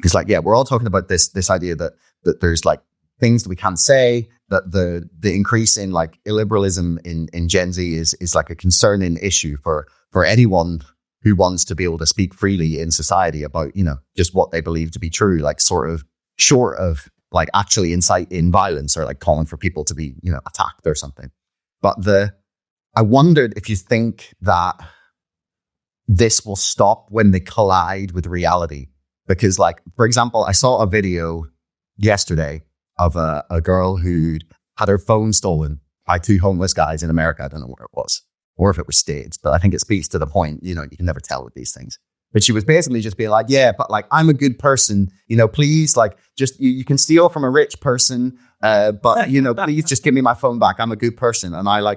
It's like, yeah, we're all talking about this idea that there's like things that we can't say, that the increase in like illiberalism in Gen Z is like a concerning issue for anyone who wants to be able to speak freely in society about, you know, just what they believe to be true, like sort of short of like actually inciting violence or like calling for people to be, you know, attacked or something. But I wondered if you think that this will stop when they collide with reality. Because like, for example, I saw a video yesterday of a girl who'd had her phone stolen by two homeless guys in America. I don't know where it was or if it was staged, but I think it speaks to the point, you know, you can never tell with these things. But she was basically just being like, yeah, but like, I'm a good person, you know, please, like, just, you can steal from a rich person, but, you know, please just give me my phone back. I'm a good person. And I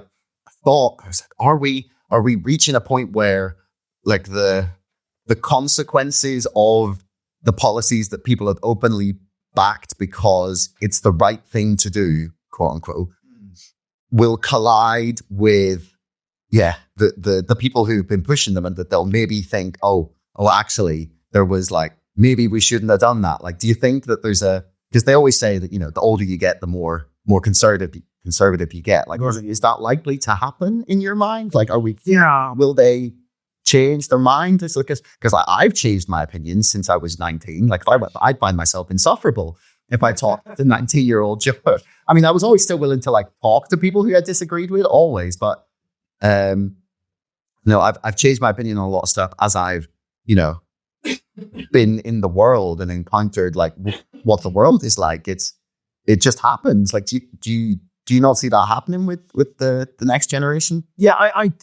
thought, I was like, are we reaching a point where like the consequences of the policies that people have openly backed because it's the right thing to do, quote unquote, will collide with, the people who've been pushing them, and that they'll maybe think, oh, actually, there was like, maybe we shouldn't have done that. Like, do you think that there's because they always say that, you know, the older you get, the more conservative you get. Like, is that likely to happen in your mind? Like, will they change their mind? Because like, I've changed my opinion since I was 19. Like, I'd find myself insufferable if I talked to 19-year-old Joe. I mean, I was always still willing to like talk to people who I disagreed with, always, but no, I've changed my opinion on a lot of stuff as I've, you know, been in the world and encountered like what the world is like. It just happens. Like, do you not see that happening with the next generation? Yeah,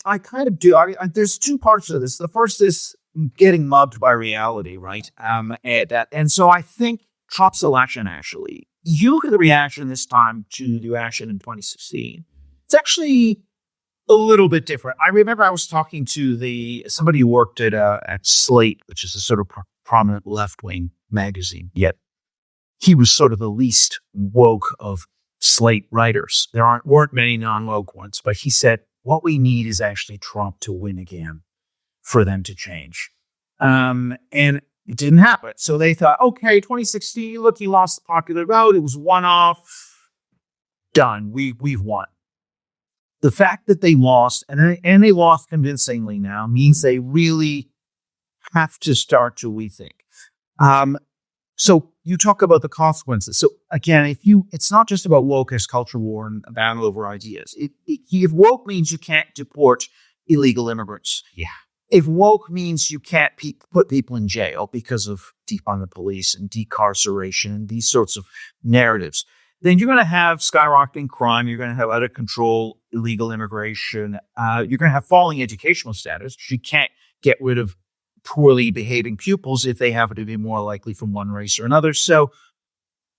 I kind of do. There's two parts of this. The first is getting mugged by reality, right? And so I think Trump's election, actually, you look at the reaction this time to the election in 2016. It's actually a little bit different. I remember I was talking to somebody who worked at Slate, which is a sort of prominent left-wing magazine, yet he was sort of the least woke of Slate writers. There weren't many non-woke ones, but he said, what we need is actually Trump to win again for them to change. And it didn't happen. So they thought, okay, 2016, look, he lost the popular vote. It was one-off. Done. We've won. The fact that they lost, and they lost convincingly now, means they really have to start to rethink. So you talk about the consequences. So again, it's not just about woke as culture war and a battle over ideas. If woke means you can't deport illegal immigrants. Yeah. If woke means you can't put people in jail because of defund the police and decarceration and these sorts of narratives, then you're going to have skyrocketing crime. You're going to have out of control illegal immigration. You're going to have falling educational status. You can't get rid of poorly behaving pupils if they happen to be more likely from one race or another. So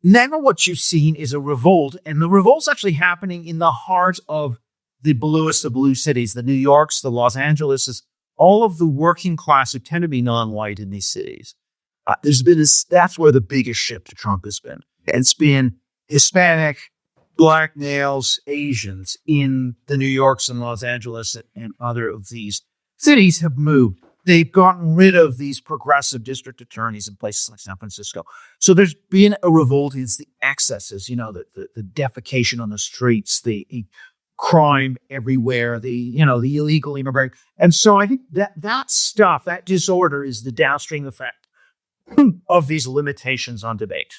now what you've seen is a revolt, and the revolt's actually happening in the heart of the bluest of blue cities, the New Yorks, the Los Angeleses, all of the working class who tend to be non-white in these cities. That's where the biggest shift to Trump has been. It's been Hispanic, black males, Asians in the New Yorks and Los Angeles and other of these cities have moved. They've gotten rid of these progressive district attorneys in places like San Francisco. So there's been a revolt. It's the excesses, you know, the defecation on the streets, the crime everywhere, the illegal immigration. And so I think that stuff, that disorder is the downstream effect of these limitations on debate.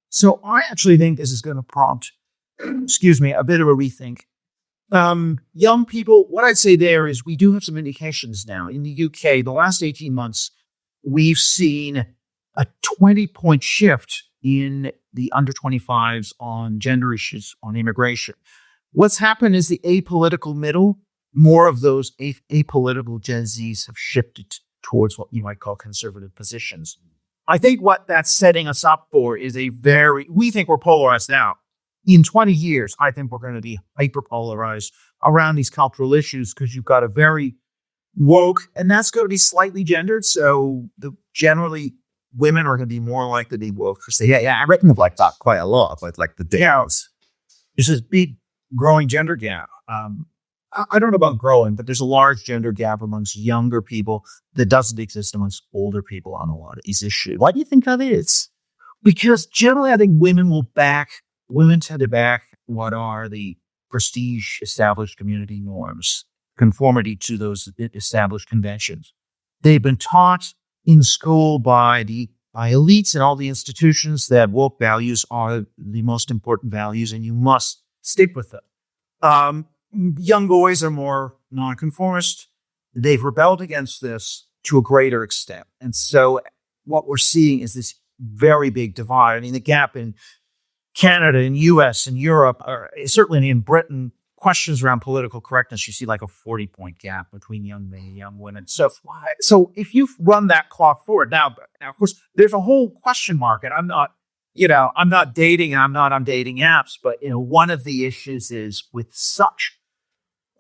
So I actually think this is going to prompt, a bit of a rethink. Young people, what I'd say there is we do have some indications now. In the UK, the last 18 months, we've seen a 20-point shift in the under 25s on gender issues, on immigration. What's happened is the apolitical middle, more of those apolitical Gen Zs have shifted towards what you might call conservative positions. I think what that's setting us up for is we think we're polarized now. In 20 years, I think we're going to be hyper-polarized around these cultural issues because you've got a very woke, and that's going to be slightly gendered. So generally, women are going to be more likely to be woke. Yeah, I reckon of like that quite a lot about like the difference. There's this big growing gender gap. I don't know about growing, but there's a large gender gap amongst younger people that doesn't exist amongst older people on a lot of these issues. Why do you think that is? Because generally, I think women tend to back what are the prestige established community norms, conformity to those established conventions. They've been taught in school by elites and all the institutions that woke values are the most important values and you must stick with them. Young boys are more nonconformist. They've rebelled against this to a greater extent. And so what we're seeing is this very big divide. I mean, the gap in Canada and US and Europe, or certainly in Britain, questions around political correctness, you see like a 40-point gap between young men and young women. So if you run that clock forward, now, of course, there's a whole question mark, and I'm not dating and I'm not on dating apps, but, one of the issues is with such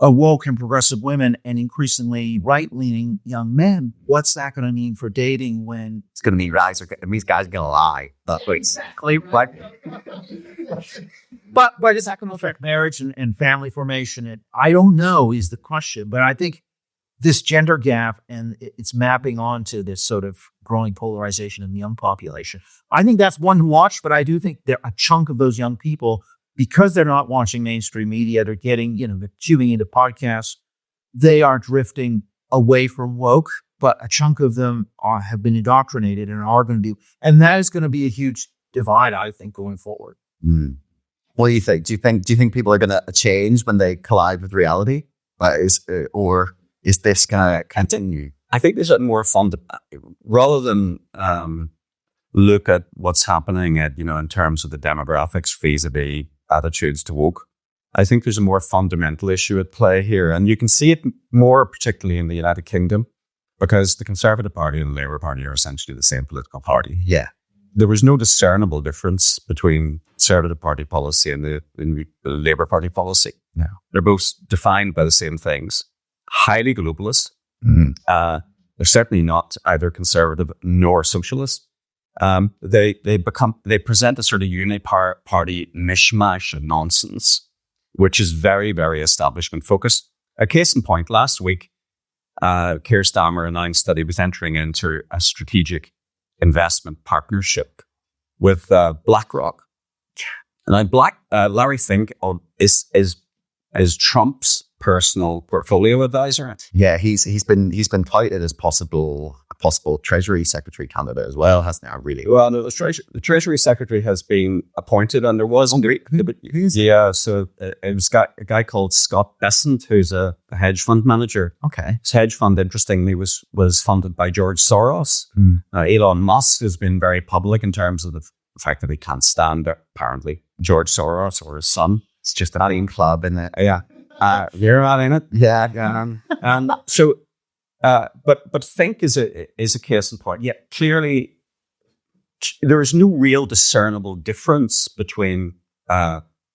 a woke and progressive women and increasingly right-leaning young men, what's that going to mean for dating when It's going to mean guys are going to lie. exactly right? But is that going to affect marriage and family formation? And I don't know is the question, but I think this gender gap and it's mapping onto this sort of growing polarization in the young population. I think that's one to watch, but I do think a chunk of those young people, because they're not watching mainstream media, they're getting, they're tuning into podcasts, they are drifting away from woke, but a chunk of them have been indoctrinated and are going to be, and that is going to be a huge divide, I think, going forward. Mm. What do you think? Do you think people are going to change when they collide with reality? Or is this going to continue? I think there's a more fun, rather than look at what's happening in terms of the demographics vis-a-vis attitudes to woke. I think there's a more fundamental issue at play here. And you can see it more particularly in the United Kingdom, because the Conservative Party and the Labour Party are essentially the same political party. Yeah. There was no discernible difference between Conservative Party policy and the Labour Party policy. No. They're both defined by the same things. Highly globalist. Mm. They're certainly not either conservative nor socialist. They present a sort of party mishmash of nonsense, which is very, very establishment focused. A case in point, last week, Keir Starmer announced that he was entering into a strategic investment partnership with BlackRock. And Larry Fink is Trump's personal portfolio advisor. Yeah, he's been touted as possible Treasury Secretary candidate as well, hasn't he? Really? Well, no, the Treasury Secretary has been appointed, and there was So it was a guy called Scott Bessent, who's a hedge fund manager. Okay, his hedge fund, interestingly, was funded by George Soros. Elon Musk has been very public in terms of the fact that he can't stand apparently George Soros or his son. It's just a bean club, isn't it? Yeah. You're not in it. Yeah. And so, but Fink is a case in point. Yet clearly, there is no real discernible difference between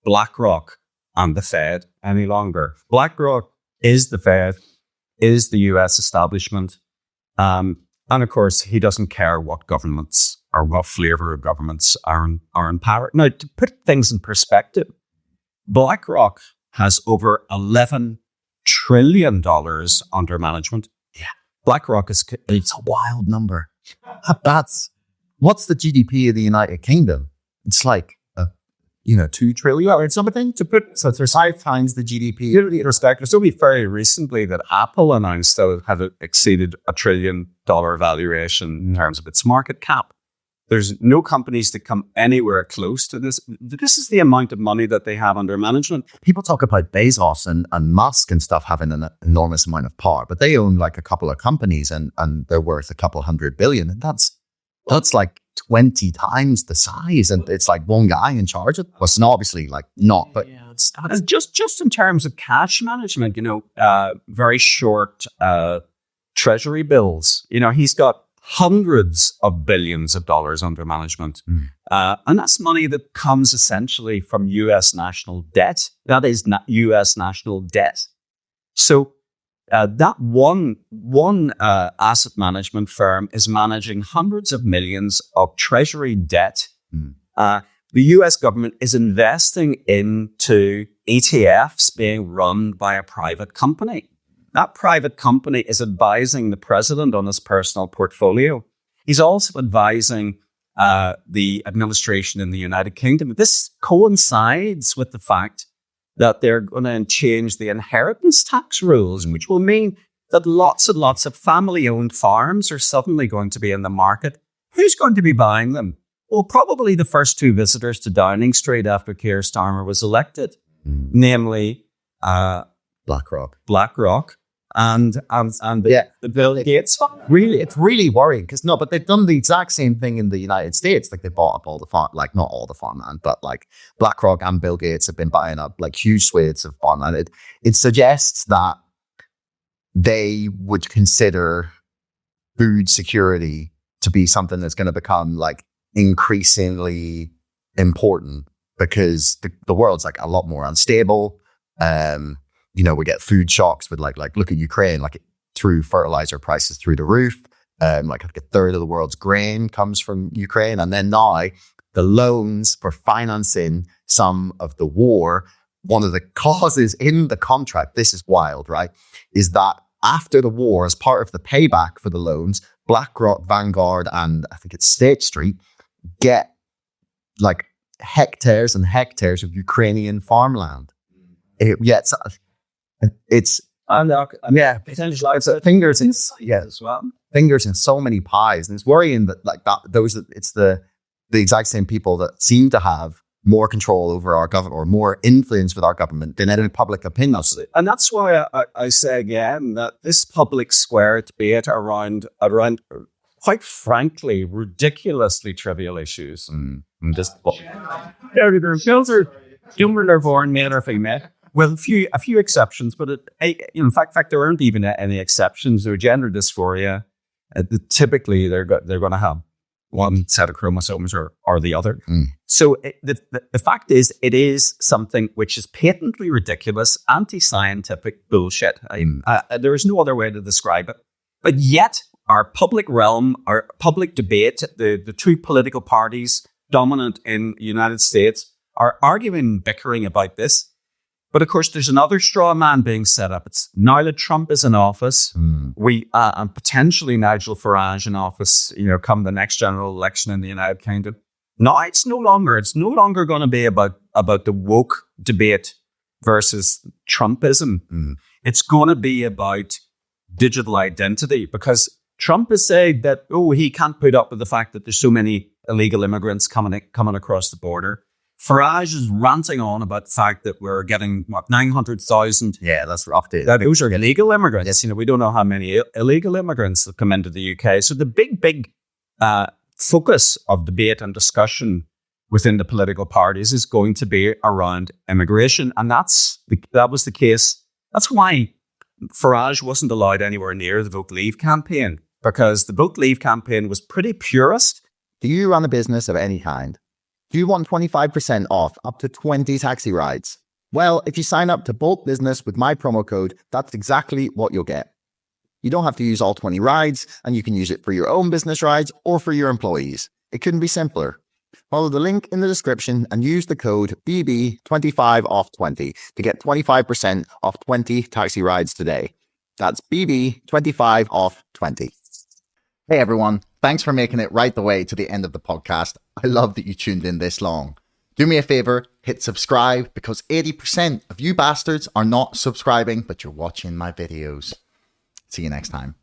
BlackRock and the Fed any longer. BlackRock is the Fed, is the US establishment, and of course, he doesn't care what governments or what flavor of governments are in power. Now, to put things in perspective, BlackRock has over $11 trillion under management. Yeah. BlackRock it's a wild number. What's the GDP of the United Kingdom? It's like, 2 trillion or something so it's 5 times the GDP. In respect, it's only very recently that Apple announced that it had exceeded $1 trillion valuation in terms of its market cap. There's no companies that come anywhere close to this. This is the amount of money that they have under management. People talk about Bezos and Musk and stuff having an enormous amount of power, but they own like a couple of companies and they're worth a couple $100 billion. And that's like 20 times the size. And it's like one guy in charge of it. Well, it's obviously like not, but it's just in terms of cash management, very short treasury bills. He's got hundreds of billions of dollars under management. And that's money that comes essentially from US national debt. That is US national debt. So that one asset management firm is managing hundreds of millions of treasury debt. the US government is investing into ETFs being run by a private company. That private company is advising the president on his personal portfolio. He's also advising the administration in the United Kingdom. This coincides with the fact that they're going to change the inheritance tax rules, which will mean that lots and lots of family-owned farms are suddenly going to be in the market. Who's going to be buying them? Well, probably the first two visitors to Downing Street after Keir Starmer was elected, namely BlackRock and the Bill Gates fund. It's really worrying because but they've done the exact same thing in the United States. Like they bought up all the farm, like not all the farmland, but like BlackRock and Bill Gates have been buying up like huge swathes of farmland. It suggests that they would consider food security to be something that's going to become like increasingly important because the world's like a lot more unstable. We get food shocks with like look at Ukraine, like through fertilizer prices through the roof. Like a third of the world's grain comes from Ukraine. And then now the loans for financing some of the war, one of the clauses in the contract, this is wild, right, is that after the war, as part of the payback for the loans, BlackRock, Vanguard, and I think it's State Street get like hectares and hectares of Ukrainian farmland. It's potentially fingers in as well. Fingers in so many pies, and it's worrying that like that it's the exact same people that seem to have more control over our government or more influence with our government than any public opinion. And that's why I say again that this public square debate around quite frankly ridiculously trivial issues well, a few exceptions, but in fact, there aren't even any exceptions. There are gender dysphoria. Typically, they're going to have one set of chromosomes or the other. So the fact is, it is something which is patently ridiculous, anti-scientific bullshit. There is no other way to describe it. But yet, our public realm, our public debate, the two political parties dominant in the United States are arguing, bickering about this. But of course, there's another straw man being set up. It's now that Trump is in office, and potentially Nigel Farage in office, come the next general election in the United Kingdom. No, it's no longer going to be about the woke debate versus Trumpism. It's going to be about digital identity, because Trump is saying that, he can't put up with the fact that there's so many illegal immigrants coming across the border. Farage is ranting on about the fact that we're getting 900,000. Yeah, that's rough. Those are illegal immigrants. We don't know how many illegal immigrants have come into the UK. So the big focus of debate and discussion within the political parties is going to be around immigration, and that was the case. That's why Farage wasn't allowed anywhere near the Vote Leave campaign, because the Vote Leave campaign was pretty purist. Do you run a business of any kind? Do you want 25% off up to 20 taxi rides? Well, if you sign up to Bolt Business with my promo code, that's exactly what you'll get. You don't have to use all 20 rides, and you can use it for your own business rides or for your employees. It couldn't be simpler. Follow the link in the description and use the code BB25OFF20 to get 25% off 20 taxi rides today. That's BB25OFF20. Hey everyone, thanks for making it right the way to the end of the podcast. I love that you tuned in this long. Do me a favor, hit subscribe, because 80% of you bastards are not subscribing, but you're watching my videos. See you next time.